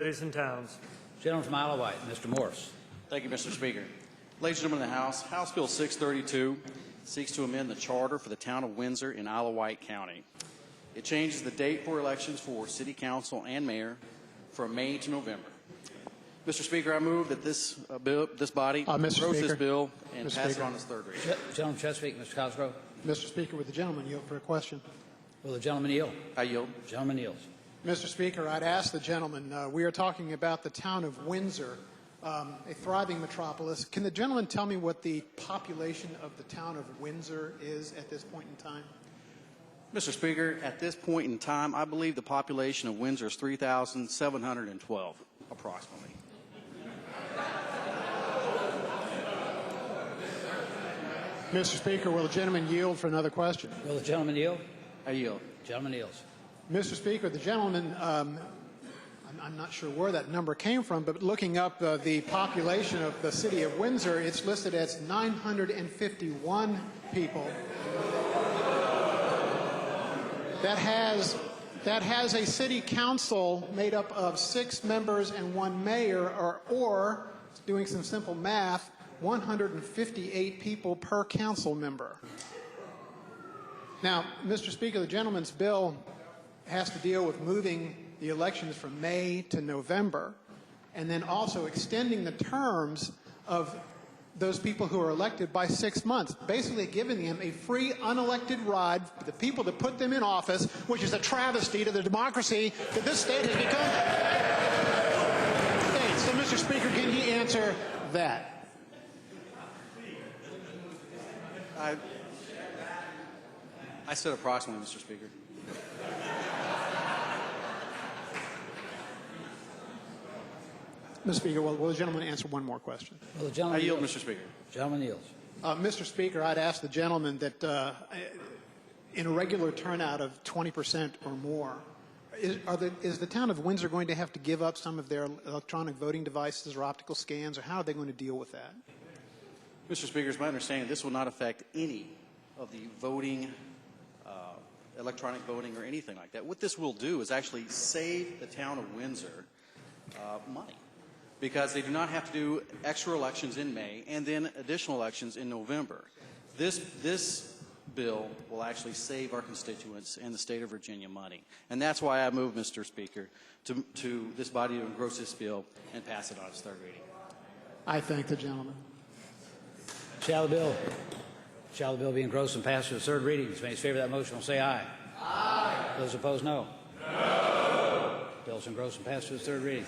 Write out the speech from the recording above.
cities and towns. Gentleman from Isle of Wight, Mr. Morris. Thank you, Mr. Speaker. Ladies and gentlemen of the House, House Bill 632 seeks to amend the charter for the town of Windsor in Isle of Wight County. It changes the date for elections for City Council and Mayor from May to November. Mr. Speaker, I move that this body endorse this bill and pass it on its third reading. Gentleman Chesapeake, Mr. Cosgrove. Mr. Speaker, would the gentleman yield for a question? Will the gentleman yield? I yield. Gentleman yields. Mr. Speaker, I'd ask the gentleman, we are talking about the town of Windsor, a thriving metropolis. Can the gentleman tell me what the population of the town of Windsor is at this point in time? Mr. Speaker, at this point in time, I believe the population of Windsor is 3,712, approximately. Mr. Speaker, will the gentleman yield for another question? Will the gentleman yield? I yield. Gentleman yields. Mr. Speaker, the gentleman, I'm not sure where that number came from, but looking up the population of the city of Windsor, it's listed as 951 people. That has a city council made up of 6 members and 1 mayor, or doing some simple math, 158 people per council member. Now, Mr. Speaker, the gentleman's bill has to deal with moving the elections from May to November, and then also extending the terms of those people who are elected by 6 months, basically giving them a free, unelected ride for the people that put them in office, which is a travesty to the democracy that this state has become. So, Mr. Speaker, can he answer that? I said approximately, Mr. Speaker. Mr. Speaker, will the gentleman answer one more question? Will the gentleman I yield, yield? Mr. Speaker. Gentleman yields. Mr. Speaker, I'd ask the gentleman that in a regular turnout of 20% or more, is the town of Windsor going to have to give up some of their electronic voting devices or optical scans, or how are they going to deal with that? Mr. Speaker, it's my understanding this will not affect any of the voting, electronic voting or anything like that. What this will do is actually save the town of Windsor money, because they do not have to do extra elections in May and then additional elections in November. This bill will actually save our constituents in the state of Virginia money. And that's why I move, Mr. Speaker, to this body to engross this bill and pass it on its third reading. I thank the gentleman. Shall the bill be engrossed and passed to the third reading? Those in favor of that motion will say aye. Aye. Those opposed, no. No. Bill's engrossed and passed to the third reading.